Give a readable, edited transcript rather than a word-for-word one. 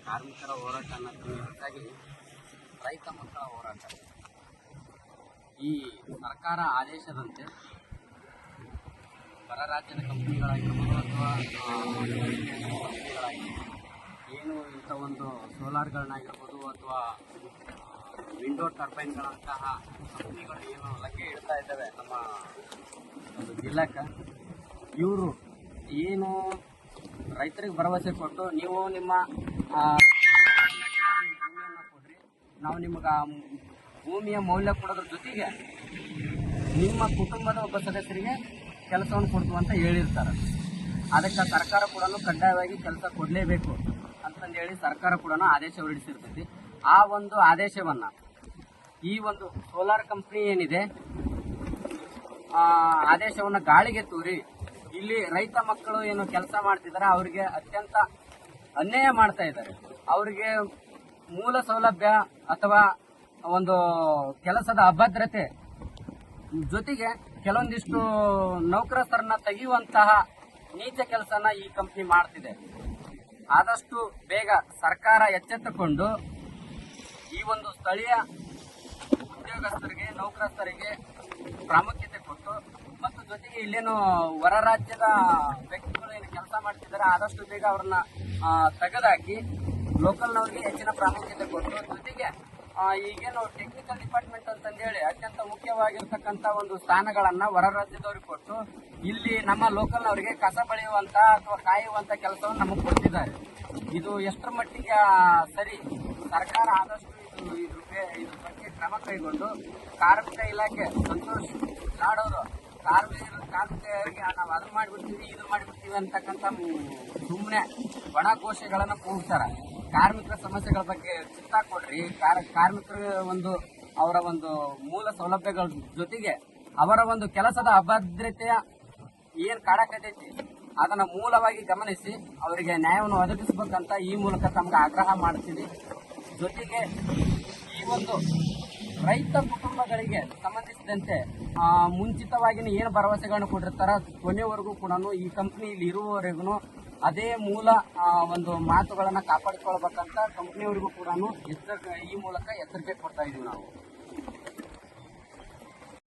ಕಾರ್ಮಿಕರ ಹೋರಾಟ ಅನ್ನೋದನ್ನು ಹೊರತಾಗಿ ರೈತ ಮಕ್ಕಳ ಹೋರಾಟ. ಈ ಸರ್ಕಾರ ಆದೇಶದಂತೆ ಹೊರ ರಾಜ್ಯದ ಕಂಪನಿಗಳಾಗಿರ್ಬೋದು ಅಥವಾ ಕಂಪನಿಗಳಾಗಿರ್ಬೋದು, ಏನು ಇಂಥ ಒಂದು ಸೋಲಾರ್ಗಳನ್ನಾಗಿರ್ಬೋದು ಅಥವಾ ವಿಂಡೋ ಟರ್ಬೈನ್ಗಳಂತಹ ಕಂಪ್ನಿಗಳು ಏನು ಲಗ್ಗೆ ಇಡ್ತಾ ಇದ್ದಾವೆ ನಮ್ಮ ಒಂದು ಜಿಲ್ಲೆಗೆ, ಇವರು ಏನು ರೈತರಿಗೆ ಭರವಸೆ ಕೊಟ್ಟು ನೀವು ನಿಮ್ಮ ಭೂಮಿಯನ್ನು ಕೊಡ್ರಿ, ನಾವು ನಿಮಗೆ ಭೂಮಿಯ ಮೌಲ್ಯ ಕೊಡೋದ್ರ ಜೊತೆಗೆ ನಿಮ್ಮ ಕುಟುಂಬದ ಒಬ್ಬ ಸದಸ್ಯರಿಗೆ ಕೆಲಸವನ್ನು ಕೊಡ್ತು ಅಂತ ಹೇಳಿರ್ತಾರೆ. ಅದಕ್ಕೆ ಸರ್ಕಾರ ಕೂಡ ಕಡ್ಡಾಯವಾಗಿ ಕೆಲಸ ಕೊಡಲೇಬೇಕು ಅಂತಂದೇಳಿ ಸರ್ಕಾರ ಕೂಡ ಆದೇಶ ಹೊರಡಿಸಿರ್ತೈತಿ. ಆ ಒಂದು ಆದೇಶವನ್ನು ಈ ಒಂದು ಸೋಲಾರ್ ಕಂಪ್ನಿ ಏನಿದೆ ಆದೇಶವನ್ನು ಗಾಳಿಗೆ ತೂರಿ ಇಲ್ಲಿ ರೈತ ಮಕ್ಕಳು ಏನು ಕೆಲಸ ಮಾಡ್ತಿದ್ದಾರೆ ಅವರಿಗೆ ಅತ್ಯಂತ ಅನ್ಯಾಯ ಮಾಡ್ತಾ ಇದ್ದಾರೆ. ಅವರಿಗೆ ಮೂಲ ಸೌಲಭ್ಯ ಅಥವಾ ಒಂದು ಕೆಲಸದ ಅಭದ್ರತೆ ಜೊತೆಗೆ ಕೆಲವೊಂದಿಷ್ಟು ನೌಕರಸ್ಥರನ್ನ ತೆಗೆಯುವಂತಹ ನೀಚ ಕೆಲಸನ ಈ ಕಂಪ್ನಿ ಮಾಡ್ತಿದೆ. ಆದಷ್ಟು ಬೇಗ ಸರ್ಕಾರ ಎಚ್ಚೆತ್ತುಕೊಂಡು ಈ ಒಂದು ಸ್ಥಳೀಯ ಉದ್ಯೋಗಸ್ಥರಿಗೆ ನೌಕರಸ್ಥರಿಗೆ ಪ್ರಾಮುಖ್ಯತೆ ಕೊಟ್ಟು ಮತ್ತು ಜೊತೆಗೆ ಇಲ್ಲೇನು ಹೊರ ರಾಜ್ಯದ ವ್ಯಕ್ತಿಗಳು ಏನು ಕೆಲಸ ಮಾಡ್ತಿದ್ದಾರೆ ಆದಷ್ಟು ಬೇಗ ಅವ್ರನ್ನ ತೆಗೆದಾಕಿ ಲೋಕಲ್ನವ್ರಿಗೆ ಹೆಚ್ಚಿನ ಪ್ರಾಮುಖ್ಯತೆ ಕೊಟ್ಟು ಜೊತೆಗೆ ಈಗೇನು ಟೆಕ್ನಿಕಲ್ ಡಿಪಾರ್ಟ್ಮೆಂಟ್ ಅಂತಂದೇಳಿ ಅತ್ಯಂತ ಮುಖ್ಯವಾಗಿರ್ತಕ್ಕಂಥ ಒಂದು ಸ್ಥಾನಗಳನ್ನ ಹೊರ ರಾಜ್ಯದವ್ರಿಗೆ ಕೊಟ್ಟು ಇಲ್ಲಿ ನಮ್ಮ ಲೋಕಲ್ನವರಿಗೆ ಕಸ ಬಳಿಯುವಂತ ಅಥವಾ ಕಾಯುವಂತ ಕೆಲಸವನ್ನು ನಮಗೆ ಕೊಡ್ತಿದ್ದಾರೆ. ಇದು ಎಷ್ಟರ ಮಟ್ಟಿಗೆ ಸರಿ? ಸರ್ಕಾರ ಆದಷ್ಟು ಇದ್ರ ಬಗ್ಗೆ ಕ್ರಮ ಕೈಗೊಂಡು ಕಾರ್ಮಿಕ ಇಲಾಖೆ ಸಂತೋಷ್ ಲಾಡೋರು ಕಾರ್ಮಿಕರಿಗೆ ನಾವು ಅದು ಮಾಡಿಬಿಡ್ತೀವಿ ಇದು ಮಾಡಿಬಿಡ್ತೀವಿ ಅಂತಕ್ಕಂಥ ಸುಮ್ಮನೆ ಒಣ ಘೋಷೆಗಳನ್ನು ಕೂಗ್ತಾರೆ. ಕಾರ್ಮಿಕರ ಸಮಸ್ಯೆಗಳ ಬಗ್ಗೆ ಚಿತ್ತ ಕೊಡ್ರಿ. ಕಾರ್ಮಿಕರ ಒಂದು ಅವರ ಒಂದು ಮೂಲ ಸೌಲಭ್ಯಗಳ ಜೊತೆಗೆ ಅವರ ಒಂದು ಕೆಲಸದ ಅಭದ್ರತೆಯ ಏನ್ ಕಾಡಕತೈತಿ ಅದನ್ನ ಮೂಲವಾಗಿ ಗಮನಿಸಿ ಅವರಿಗೆ ನ್ಯಾಯವನ್ನು ಒದಗಿಸಬೇಕಂತ ಈ ಮೂಲಕ ತಮ್ಗೆ ಆಗ್ರಹ ಮಾಡ್ತೀವಿ. ಜೊತೆಗೆ ಈ ಒಂದು ರೈತ ಕುಟುಂಬಗಳಿಗೆ ಸಂಬಂಧಿಸಿದಂತೆ ಮುಂಚಿತವಾಗಿ ಏನು ಭರವಸೆಗಳನ್ನು ಕೊಟ್ಟಿರ್ತಾರ ಕೊನೆವರೆಗೂ ಕೂಡ ಈ ಕಂಪ್ನಿ ಇಲ್ಲಿ ಇರುವವರೆಗೂ ಅದೇ ಮೂಲ ಒಂದು ಮಾತುಗಳನ್ನ ಕಾಪಾಡಿಕೊಳ್ಬೇಕಂತ ಕಂಪ್ನಿಯವರಿಗೂ ಕೂಡ ಈ ಮೂಲಕ ಎಚ್ಚರಿಕೆ ಕೊಡ್ತಾ ಇದೀವಿ ನಾವು.